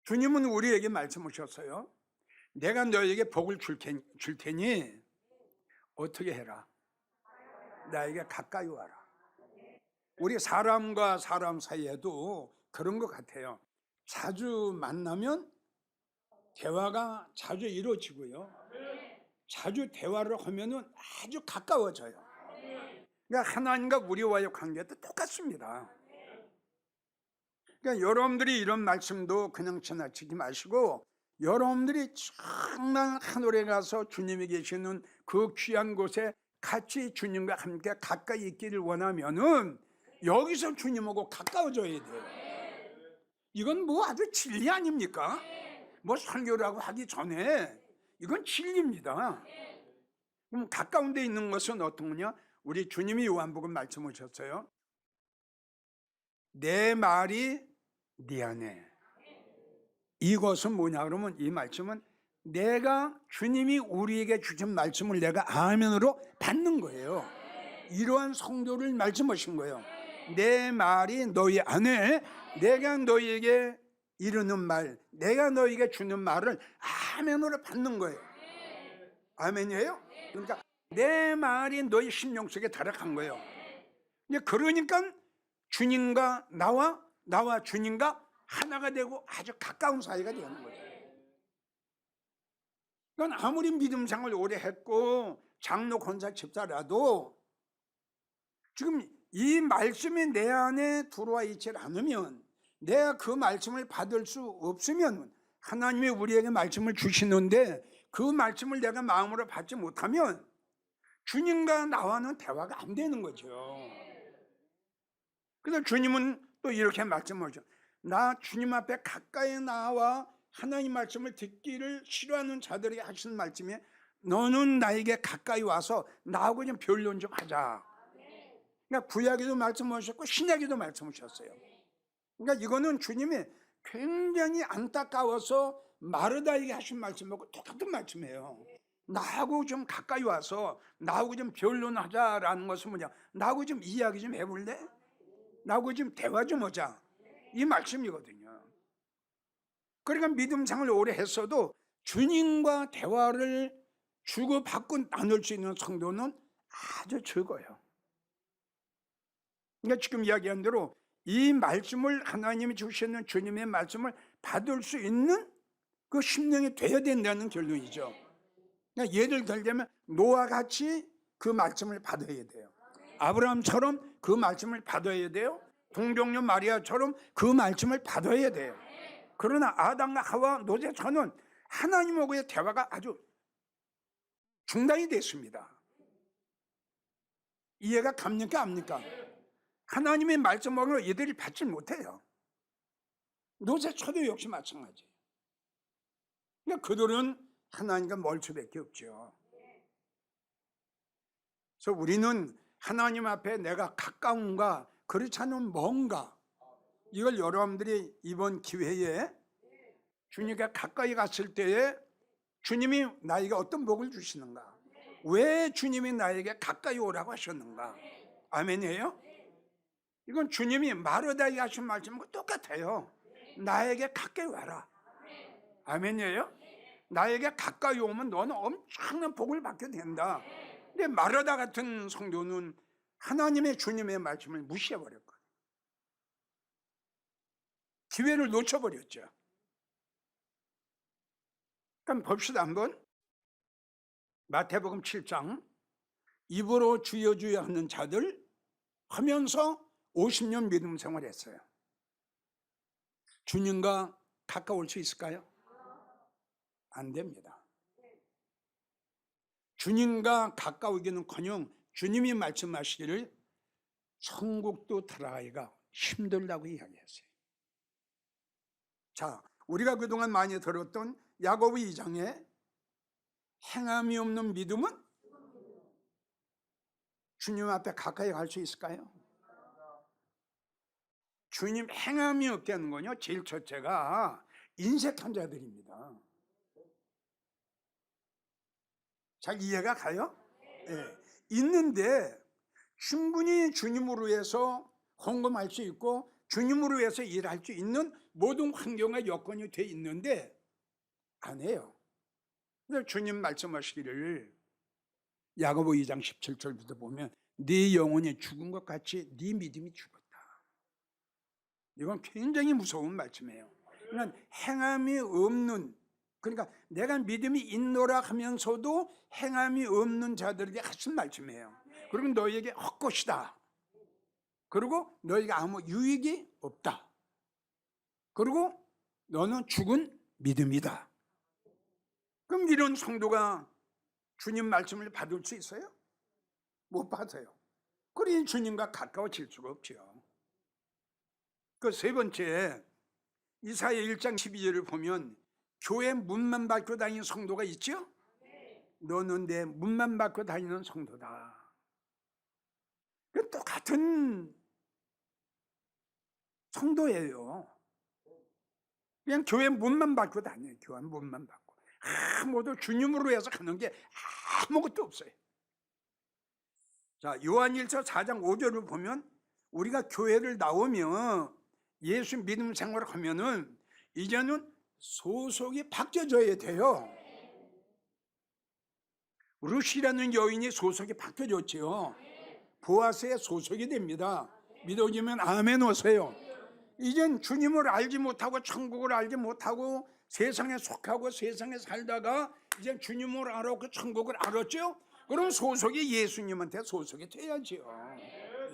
주님은 우리에게 말씀하셨어요. 내가 너에게 복을 줄 테니 어떻게 해라? 나에게 가까이 와라. 우리 사람과 사람 사이에도 그런 것 같아요. 자주 만나면 대화가 자주 이루어지고요. 자주 대화를 하면은 아주 가까워져요. 그러니까 하나님과 우리와의 관계도 똑같습니다. 그러니까 여러분들이 이런 말씀도 그냥 지나치지 마시고, 여러분들이 정말 하늘에 가서 주님이 계시는 그 귀한 곳에 같이 주님과 함께 가까이 있기를 원하면은 여기서 주님하고 가까워져야 돼요. 이건 뭐 아주 진리 아닙니까? 뭐 설교라고 하기 전에 이건 진리입니다. 그럼 가까운 데 있는 것은 어떤 거냐? 우리 주님이 요한복음 말씀하셨어요. 내 말이 네 안에. 이것은 뭐냐 그러면, 이 말씀은 내가 주님이 우리에게 주신 말씀을 내가 아멘으로 받는 거예요. 이러한 성도를 말씀하신 거예요. 내 말이 너희 안에, 내가 너희에게 이르는 말, 내가 너희에게 주는 말을 아멘으로 받는 거예요. 아멘이에요? 그러니까 내 말이 너희 심령 속에 들어간 거예요. 그러니까 주님과 나와 주님과 하나가 되고 아주 가까운 사이가 되는 거죠. 그건 아무리 믿음 생활을 오래 했고 장로 권사 집사라도 지금 이 말씀이 내 안에 들어와 있지 않으면, 내가 그 말씀을 받을 수 없으면, 하나님이 우리에게 말씀을 주시는데 그 말씀을 내가 마음으로 받지 못하면 주님과 나와는 대화가 안 되는 거죠. 그래서 주님은 또 이렇게 말씀하죠. 나 주님 앞에 가까이 나와 하나님 말씀을 듣기를 싫어하는 자들에게 하시는 말씀이, 너는 나에게 가까이 와서 나하고 좀 변론 좀 하자. 그러니까 구약에도 말씀하셨고 신약에도 말씀하셨어요. 그러니까 이거는 주님이 굉장히 안타까워서 마르다에게 하신 말씀하고 똑같은 말씀이에요. 나하고 좀 가까이 와서 나하고 좀 변론하자라는 것은 뭐냐? 나하고 좀 이야기 좀 해볼래? 나하고 좀 대화 좀 하자. 이 말씀이거든요. 그러니까 믿음 생활을 오래 했어도 주님과 대화를 주고받고 나눌 수 있는 성도는 아주 적어요. 그러니까 지금 이야기한 대로 이 말씀을, 하나님이 주시는 주님의 말씀을 받을 수 있는 그 심령이 되어야 된다는 결론이죠. 그러니까 예를 들자면 노아와 같이 그 말씀을 받아야 돼요. 아브라함처럼 그 말씀을 받아야 돼요. 동정녀 마리아처럼 그 말씀을 받아야 돼요. 그러나 아담과 하와 노제처는 하나님하고의 대화가 아주 중단이 됐습니다. 이해가 갑니까? 압니까? 하나님의 말씀을 얘들이 받지 못해요. 노제처도 역시 마찬가지예요. 그러니까 그들은 하나님과 멀 수밖에 없죠. 그래서 우리는 하나님 앞에 내가 가까운가, 그렇지 않으면 뭔가, 이걸 여러분들이 이번 기회에 주님과 가까이 갔을 때에 주님이 나에게 어떤 복을 주시는가, 왜 주님이 나에게 가까이 오라고 하셨는가. 아멘이에요? 이건 주님이 마르다에게 하신 말씀과 똑같아요. 나에게 가까이 와라. 아멘이에요? 나에게 가까이 오면 너는 엄청난 복을 받게 된다. 근데 마르다 같은 성도는 하나님의 주님의 말씀을 무시해버렸거든요. 기회를 놓쳐버렸죠. 그럼 봅시다 한번. 마태복음 7장, 입으로 주여 주여 하는 자들 하면서 50년 믿음 생활했어요. 주님과 가까울 수 있을까요? 안 됩니다. 주님과 가까우기는커녕 주님이 말씀하시기를 천국도 들어가기가 힘들다고 이야기했어요. 자, 우리가 그동안 많이 들었던 야고보 2장에 행함이 없는 믿음은 주님 앞에 가까이 갈 수 있을까요? 주님 행함이 없다는 건요, 제일 첫째가 인색한 자들입니다. 잘 이해가 가요? 네. 있는데 충분히 주님으로 해서 헌금할 수 있고 주님으로 위해서 일할 수 있는 모든 환경과 여건이 돼 있는데 안 해요. 그래서 주님 말씀하시기를 야고보 2장 17절부터 보면 네 영혼이 죽은 것 같이 네 믿음이 죽었다. 이건 굉장히 무서운 말씀이에요. 그러니까 행함이 없는, 그러니까 내가 믿음이 있노라 하면서도 행함이 없는 자들에게 하신 말씀이에요. 그리고 너희에게 헛것이다. 그리고 너희가 아무 유익이 없다. 그리고 너는 죽은 믿음이다. 그럼 이런 성도가 주님 말씀을 받을 수 있어요? 못 받아요. 그러니 주님과 가까워질 수가 없죠. 그 세 번째, 이사야 1장 12절을 보면 교회 문만 밟고 다니는 성도가 있죠? 너는 내 문만 밟고 다니는 성도다. 똑같은 성도예요. 그냥 교회 문만 밟고 다녀요. 교회 문만 밟고. 아무도 주님으로 해서 가는 게 아무것도 없어요. 자, 요한일서 4장 5절을 보면 우리가 교회를 나오면 예수 믿음 생활을 하면은 이제는 소속이 바뀌어져야 돼요. 루시라는 여인이 소속이 바뀌어졌지요. 보아스의 소속이 됩니다. 믿어지면 아멘 오세요. 이젠 주님을 알지 못하고 천국을 알지 못하고 세상에 속하고 세상에 살다가 이제 주님을 알았고 그 천국을 알았죠. 그럼 소속이 예수님한테 소속이 돼야지요.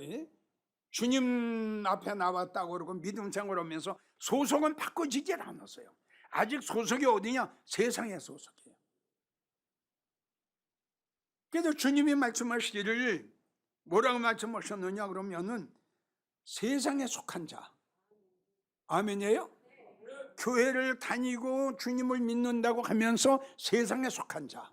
예? 주님 앞에 나왔다고 그러고 믿음 생활하면서 소속은 바꿔지질 않았어요. 아직 소속이 어디냐? 세상의 소속이에요. 그래서 주님이 말씀하시기를 뭐라고 말씀하셨느냐 그러면은 세상에 속한 자. 아멘이에요? 교회를 다니고 주님을 믿는다고 하면서 세상에 속한 자.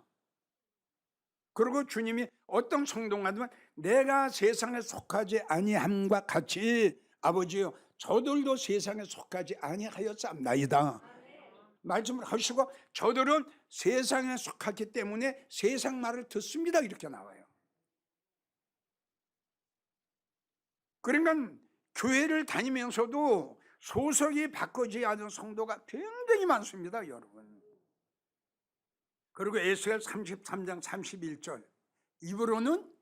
그리고 주님이 어떤 성도가 되면 내가 세상에 속하지 아니함과 같이 아버지요 저들도 세상에 속하지 아니하였사옵나이다. 말씀을 하시고 저들은 세상에 속하기 때문에 세상 말을 듣습니다. 이렇게 나와요. 그러니까 교회를 다니면서도 소속이 바꾸지 않은 성도가 굉장히 많습니다, 여러분. 그리고 에스겔 33장 31절 입으로는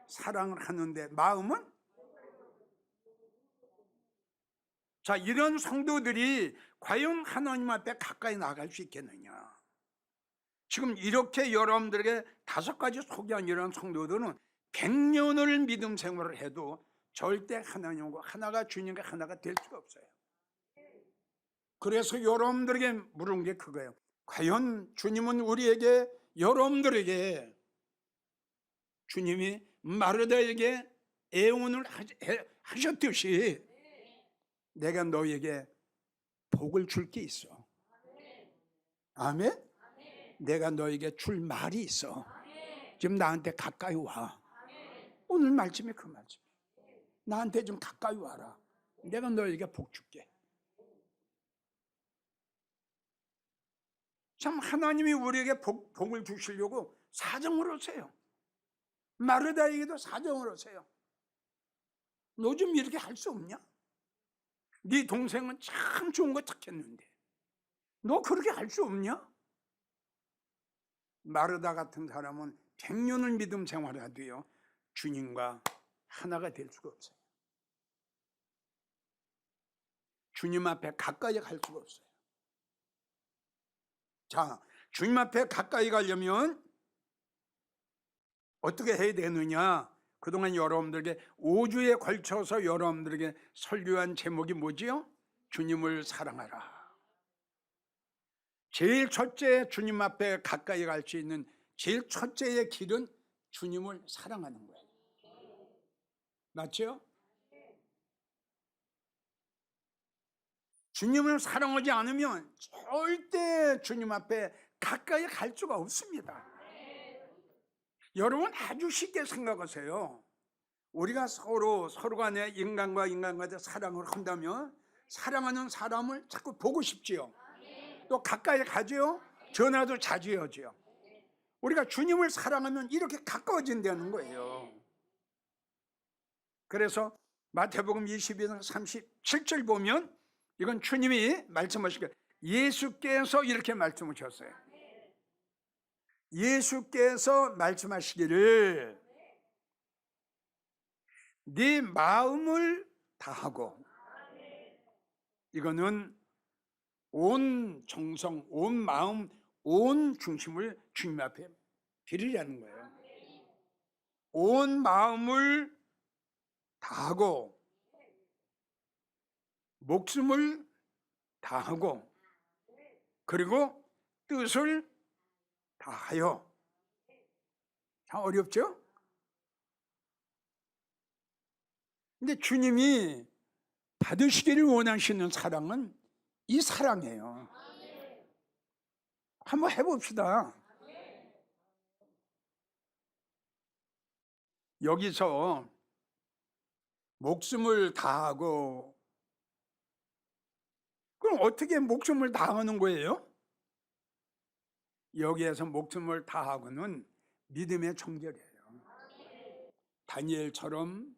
사랑을 하는데 마음은? 자, 이런 성도들이 과연 하나님 앞에 가까이 나갈 수 있겠느냐? 지금 이렇게 여러분들에게 5가지 소개한 이런 성도들은 100년을 믿음 생활을 해도 절대 하나님과 하나가 주님과 하나가 될 수가 없어요. 그래서 여러분들에게 물은 게 그거예요. 과연 주님은 우리에게 여러분들에게 주님이 마르다에게 애원을 하셨듯이 내가 너에게 복을 줄 게 있어. 아멘? 내가 너에게 줄 말이 있어. 지금 나한테 가까이 와. 오늘 말씀이 그 말씀이에요. 나한테 좀 가까이 와라. 내가 너에게 복 줄게. 참 하나님이 우리에게 복을 주시려고 사정을 하세요. 마르다에게도 사정을 하세요. 너 좀 이렇게 할 수 없냐? 네 동생은 참 좋은 거 택했는데 너 그렇게 할 수 없냐? 마르다 같은 사람은 100년을 믿음 생활을 하도요 주님과 하나가 될 수가 없어요. 주님 앞에 가까이 갈 수가 없어요. 자, 주님 앞에 가까이 가려면 어떻게 해야 되느냐? 그동안 여러분들에게 5주에 걸쳐서 여러분들에게 설교한 제목이 뭐지요? 주님을 사랑하라. 제일 첫째 주님 앞에 가까이 갈 수 있는 제일 첫째의 길은 주님을 사랑하는 거예요. 맞죠? 주님을 사랑하지 않으면 절대 주님 앞에 가까이 갈 수가 없습니다. 여러분 아주 쉽게 생각하세요. 우리가 서로 간에 인간과 인간과 사랑을 한다면 사랑하는 사람을 자꾸 보고 싶지요. 또 가까이 가지요. 전화도 자주 하지요. 우리가 주님을 사랑하면 이렇게 가까워진다는 거예요. 그래서 마태복음 22장 37절 보면 이건 주님이 말씀하신 거예요. 예수께서 이렇게 말씀하셨어요. 예수께서 말씀하시기를 네 마음을 다하고, 이거는 온 정성, 온 마음, 온 중심을 주님 앞에 드리라는 거예요. 온 마음을 다하고 목숨을 다하고 그리고 뜻을 다하여. 참 어렵죠? 근데 주님이 받으시기를 원하시는 사랑은 이 사랑이에요. 한번 해봅시다. 여기서 목숨을 다하고, 그럼 어떻게 목숨을 다하는 거예요? 여기에서 목숨을 다하고는 믿음의 정결이에요. 다니엘처럼,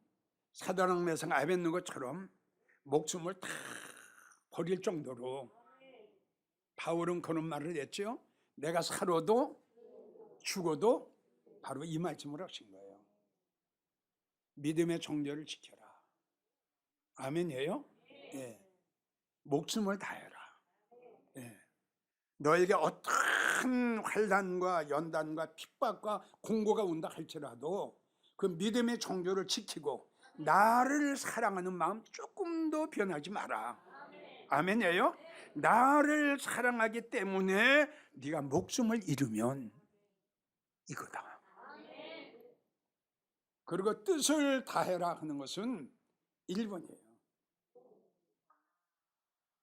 사드락 메삭 아벳느고처럼 목숨을 다 버릴 정도로. 바울은 그런 말을 했죠. 내가 살아도 죽어도 바로 이 말씀을 하신 거예요. 믿음의 정결을 지켜라. 아멘이에요? 예. 목숨을 다해라. 예. 너에게 어떤 환난과 연단과 핍박과 공고가 온다 할지라도 그 믿음의 정결을 지키고 나를 사랑하는 마음 조금도 변하지 마라. 아멘이에요? 나를 사랑하기 때문에 네가 목숨을 잃으면 이거다. 그리고 뜻을 다해라 하는 것은 1번이에요.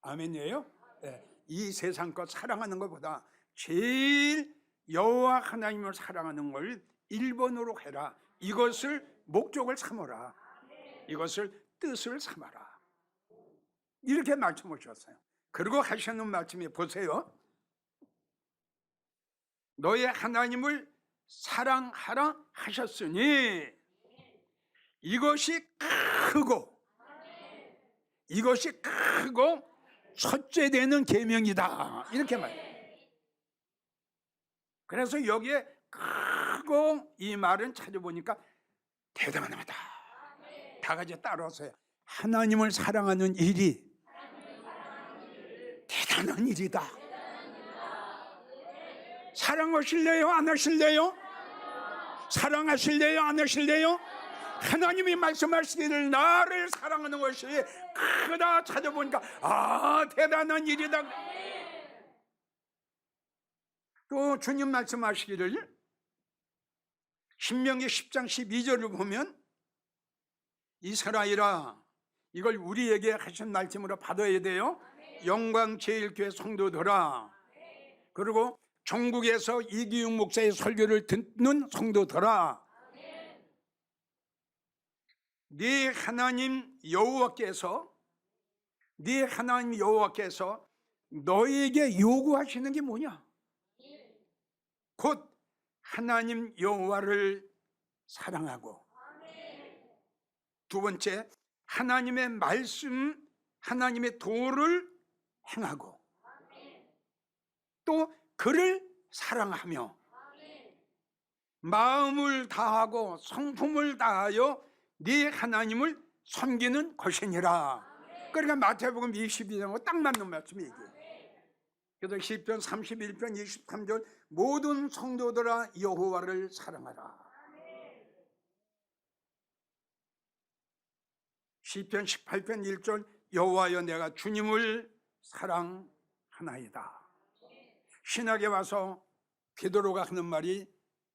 아멘이에요? 네. 이 세상 것 사랑하는 것보다 제일 여호와 하나님을 사랑하는 걸 1번으로 해라. 이것을 목적을 삼아라. 이것을 뜻을 삼아라. 이렇게 말씀하셨어요. 그리고 하시는 말씀이 보세요. 너의 하나님을 사랑하라 하셨으니 이것이 크고 첫째 되는 계명이다. 이렇게 말해요. 그래서 여기에 크고 이 말은 찾아보니까 대단하다. 다 같이 따라서요. 하나님을 사랑하는 일이 대단한 일이다. 사랑하실래요? 안 하실래요? 사랑하실래요? 안 하실래요? 하나님이 말씀하시기를 나를 사랑하는 것이 크다 찾아보니까 대단한 일이다. 또 주님 말씀하시기를 신명기 10장 12절을 보면 이스라엘아, 이걸 우리에게 하신 말씀으로 받아야 돼요. 영광제일교회 성도들아, 그리고 전국에서 이기용 목사의 설교를 듣는 성도들아, 네 하나님 여호와께서 너에게 요구하시는 게 뭐냐? 곧 하나님 여호와를 사랑하고, 두 번째 하나님의 말씀, 하나님의 도를 행하고, 또 그를 사랑하며 마음을 다하고 성품을 다하여 네 하나님을 섬기는 것이니라. 그러니까 마태복음 22장하고 딱 맞는 말씀이 얘기해요. 그래서 시편 31편 23절 모든 성도들아 여호와를 사랑하라. 시편 18편 1절 여호와여 내가 주님을 사랑하나이다. 신학에 와서 베드로가 하는 말이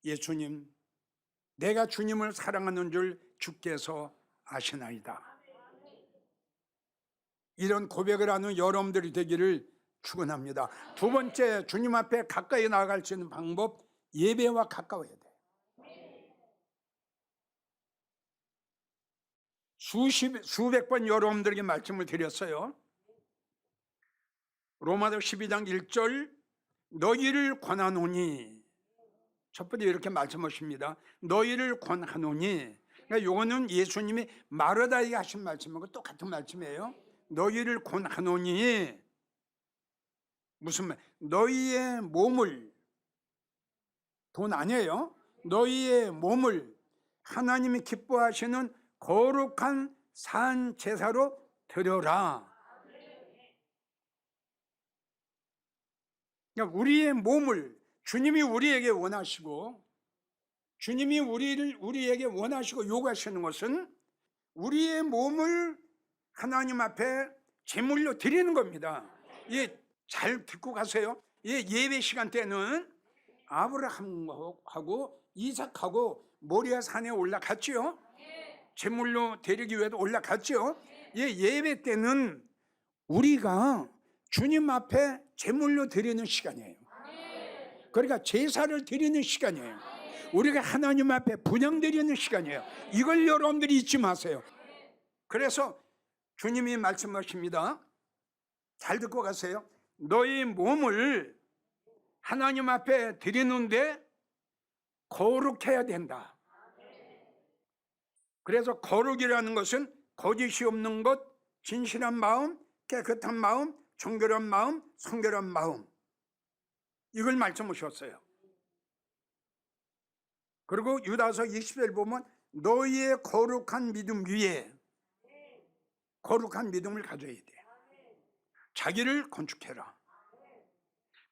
예수님, 내가 주님을 사랑하는 줄 주께서 아시나이다. 이런 고백을 하는 여러분들이 되기를 축원합니다. 두 번째, 주님 앞에 가까이 나아갈 수 있는 방법, 예배와 가까워야 돼. 수백 번 여러분들에게 말씀을 드렸어요. 로마서 12장 1절 너희를 권하노니, 첫 번째 이렇게 말씀하십니다. 너희를 권하노니, 그러니까 요거는 예수님이 마르다에게 하신 말씀하고 똑같은 말씀이에요. 너희를 권하노니, 무슨 말? 너희의 몸을, 돈 아니에요. 너희의 몸을 하나님이 기뻐하시는 거룩한 산 제사로 드려라. 그러니까 우리의 몸을 주님이 우리에게 원하시고, 주님이 우리에게 원하시고 요구하시는 것은 우리의 몸을 하나님 앞에 제물로 드리는 겁니다. 예, 잘 듣고 가세요. 예, 예배 시간 때는 아브라함하고 이삭하고 모리아 산에 올라갔지요. 제물로 드리기 위해서 올라갔지요. 예, 예배 때는 우리가 주님 앞에 제물로 드리는 시간이에요. 그러니까 제사를 드리는 시간이에요. 우리가 하나님 앞에 분향 드리는 시간이에요. 이걸 여러분들이 잊지 마세요. 그래서 주님이 말씀하십니다. 잘 듣고 가세요. 너희 몸을 하나님 앞에 드리는데 거룩해야 된다. 그래서 거룩이라는 것은 거짓이 없는 것, 진실한 마음, 깨끗한 마음, 정결한 마음, 성결한 마음, 이걸 말씀하셨어요. 그리고 유다서 20절 보면 너희의 거룩한 믿음 위에 거룩한 믿음을 가져야 돼. 자기를 건축해라.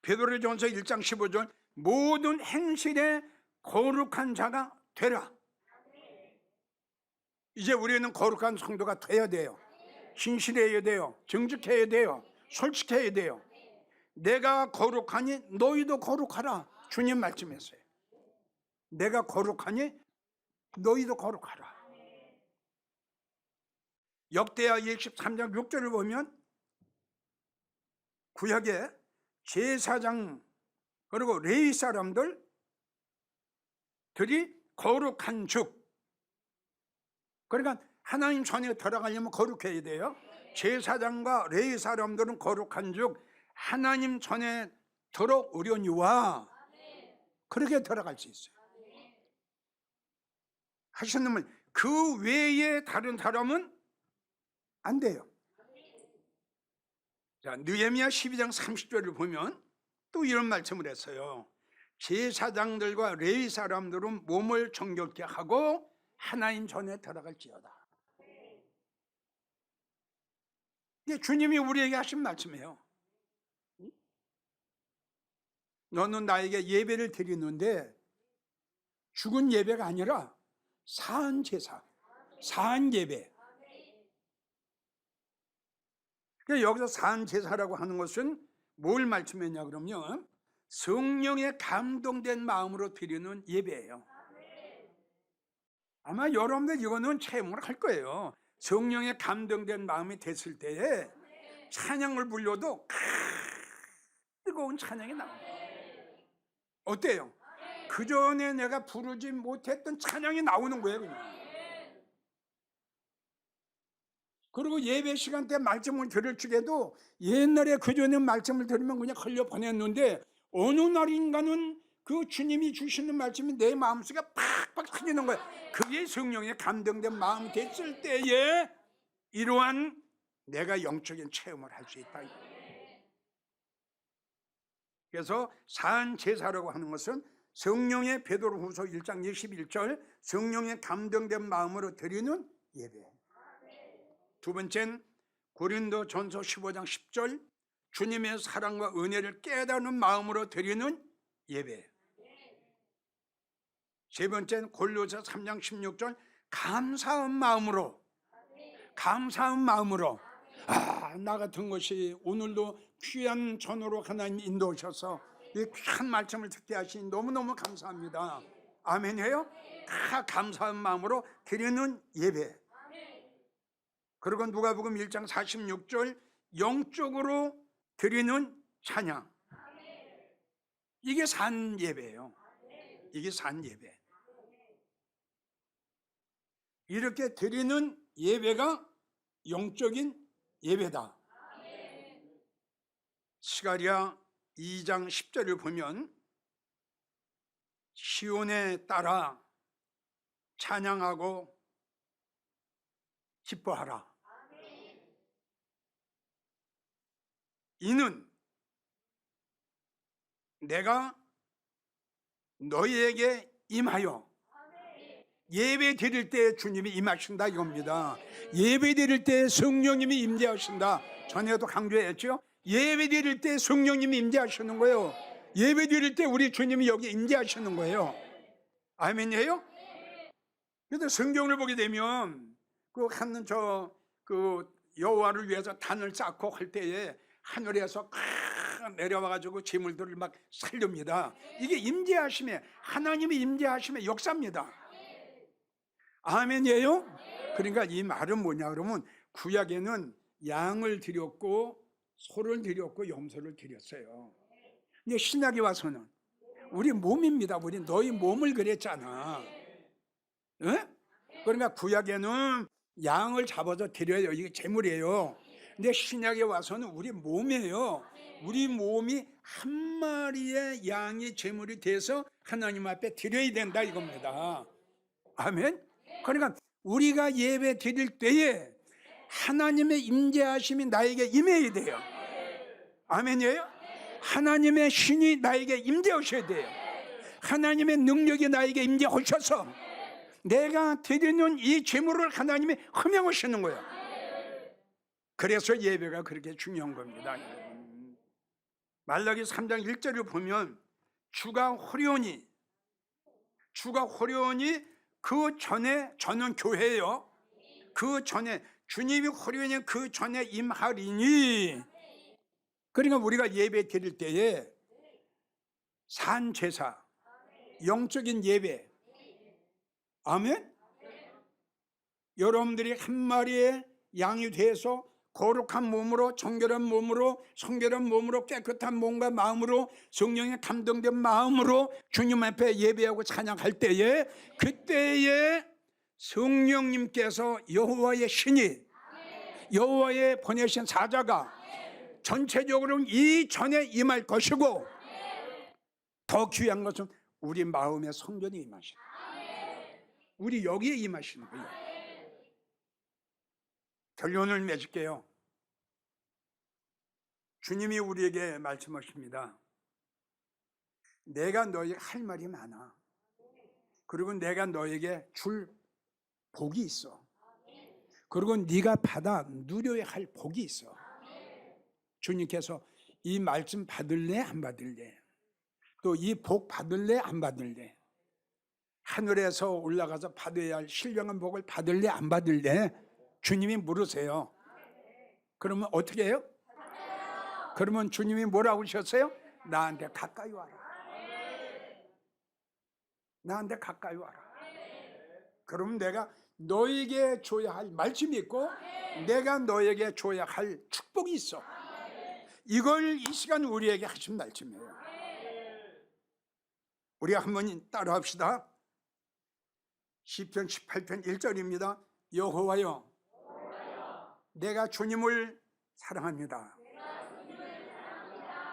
베드로전서 1장 15절 모든 행실에 거룩한 자가 되라. 이제 우리는 거룩한 성도가 돼야 돼요. 신실해야 돼요. 정직해야 돼요. 솔직해야 돼요. 내가 거룩하니 너희도 거룩하라. 주님 말씀했어요. 내가 거룩하니 너희도 거룩하라. 역대하 23장 6절을 보면 구약에 제사장 그리고 레위 사람들이 거룩한 즉, 그러니까 하나님 전에 들어가려면 거룩해야 돼요. 제사장과 레위 사람들은 거룩한 즉 하나님 전에 들어오려니와 그렇게 들어갈 수 있어요. 하시는 그 외에 다른 사람은 안 돼요. 자, 느헤미야 12장 30절을 보면 또 이런 말씀을 했어요. 제사장들과 레위 사람들은 몸을 정결케 하고 하나님 전에 들어갈지어다. 이게 주님이 우리에게 하신 말씀이에요. 너는 나에게 예배를 드리는데 죽은 예배가 아니라 사한 제사, 사한 예배. 여기서 사한 제사라고 하는 것은 뭘 말씀했냐 그러면 성령에 감동된 마음으로 드리는 예배예요. 아마 여러분들 이거는 체험을 할 거예요. 성령에 감동된 마음이 됐을 때에 찬양을 불러도 뜨거운 찬양이 나옵니다. 어때요? 그 전에 내가 부르지 못했던 찬양이 나오는 거예요, 그냥. 그리고 예배 시간 때 말씀을 들을 적에도 옛날에 그 전에 말씀을 들으면 그냥 흘려 보냈는데 어느 날인가는 그 주님이 주시는 말씀이 내 마음속에 팍팍 터지는 거예요. 그게 성령에 감동된 마음이 됐을 때에 이러한 내가 영적인 체험을 할 수 있다. 그래서 사한 제사라고 하는 것은 성령의 베드로후서 1장 21절 성령에 감동된 마음으로 드리는 예배. 두 번째는 고린도전서 15장 10절 주님의 사랑과 은혜를 깨닫는 마음으로 드리는 예배. 세 번째는 골로새 3장 16절 감사한 마음으로, 감사한 마음으로, 나 같은 것이 오늘도 귀한 전으로 하나님 인도하셔서 이 귀한 말씀을 듣게 하시니 너무너무 감사합니다. 아멘이에요? 다 감사한 마음으로 드리는 예배. 그리고 누가복음 1장 46절 영적으로 드리는 찬양. 이게 산 예배예요. 이게 산 예배. 이렇게 드리는 예배가 영적인 예배다. 스가랴 2장 10절을 보면 시온에 따라 찬양하고 기뻐하라. 이는 내가 너희에게 임하여 예배 드릴 때 주님이 임하신다 이겁니다. 예배 드릴 때 성령님이 임재하신다. 전에도 강조했죠. 예배 드릴 때 성령님이 임재하시는 거예요. 예배 드릴 때 우리 주님이 여기 임재하시는 거예요. 아멘이에요? 그래서 성경을 보게 되면 그 여호와를 위해서 단을 쌓고 할 때에 하늘에서 내려와가지고 재물들을 막 살립니다. 이게 임재하심에, 하나님이 임재하심의 역사입니다. 아멘이에요? 그러니까 이 말은 뭐냐 그러면 구약에는 양을 드렸고 소를 드렸고 염소를 드렸어요. 근데 신약에 와서는 우리 몸입니다. 우리 너희 몸을 그랬잖아. 네? 그러니까 구약에는 양을 잡아서 드려요. 이게 제물이에요. 근데 신약에 와서는 우리 몸이에요. 우리 몸이 한 마리의 양이 제물이 돼서 하나님 앞에 드려야 된다 이겁니다. 아멘. 그러니까 우리가 예배 드릴 때에 하나님의 임재하심이 나에게 임해야 돼요. 아멘이에요? 하나님의 신이 나에게 임재하셔야 돼요. 하나님의 능력이 나에게 임재하셔서 내가 드리는 이 제물을 하나님이 허명하시는 거예요. 그래서 예배가 그렇게 중요한 겁니다. 말라기 3장 1절을 보면 주가 호련히 그 전에, 저는 교회예요. 그 전에 주님이 호련히 그 전에 임하리니, 그러니까 우리가 예배 드릴 때에 산제사, 영적인 예배, 아멘? 여러분들이 한 마리의 양이 돼서 거룩한 몸으로, 정결한 몸으로, 성결한 몸으로, 깨끗한 몸과 마음으로, 성령에 감동된 마음으로 주님 앞에 예배하고 찬양할 때에, 그때에 성령님께서 여호와의 신이, 여호와의 보내신 사자가 전체적으로 이 전에 임할 것이고, 더 귀한 것은 우리 마음의 성전이 임하시는 거예요. 우리 여기에 임하시는 거예요. 결론을 맺을게요. 주님이 우리에게 말씀하십니다. 내가 너에게 할 말이 많아. 그리고 내가 너에게 줄 복이 있어. 그리고 네가 받아 누려야 할 복이 있어. 주님께서 이 말씀 받을래 안 받을래? 또 이 복 받을래 안 받을래? 하늘에서 올라가서 받아야 할 신령한 복을 받을래 안 받을래? 주님이 물으세요. 그러면 어떻게 해요? 그러면 주님이 뭐라고 하셨어요? 나한테 가까이 와라. 나한테 가까이 와라. 그러면 내가 너에게 줘야 할 말씀이 있고 내가 너에게 줘야 할 축복이 있어. 이걸 이 시간 우리에게 하신 말씀이에요. 우리가 한번 따라 합시다. 시편 18편 1절입니다. 여호와여, 내가 주님을 사랑합니다.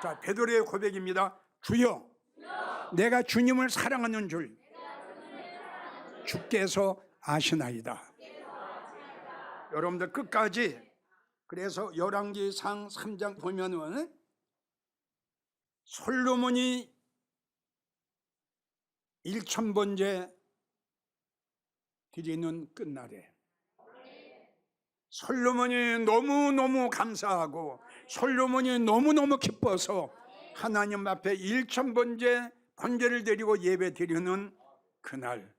자, 베드로의 고백입니다. 주여, 내가 주님을 사랑하는 줄 주께서 아시나이다. 여러분들 끝까지, 그래서 열왕기상 3장 보면은 솔로몬이 1000번째 드리는 끝날에 솔로몬이 너무너무 감사하고 솔로몬이 너무너무 기뻐서 하나님 앞에 1000번째 번제를 드리고 예배 드리는 그날,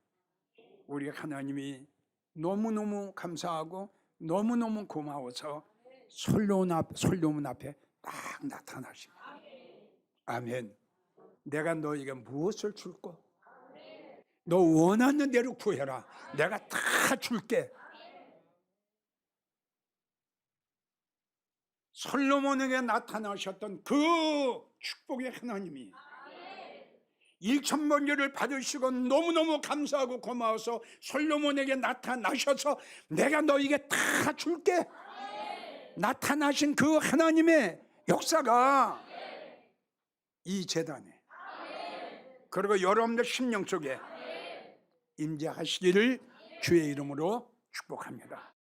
우리 하나님이 너무너무 감사하고 너무너무 고마워서 솔로몬 앞에 딱 나타나십니다. 아멘. 내가 너에게 무엇을 줄까? 너 원하는 대로 구해라. 내가 다 줄게. 솔로몬에게 나타나셨던 그 축복의 하나님이 1000번제를 받으시고 너무너무 감사하고 고마워서 솔로몬에게 나타나셔서 내가 너에게 다 줄게. 나타나신 그 하나님의 역사가 이 제단에, 그리고 여러분들 심령 속에 임재하시기를 주의 이름으로 축복합니다.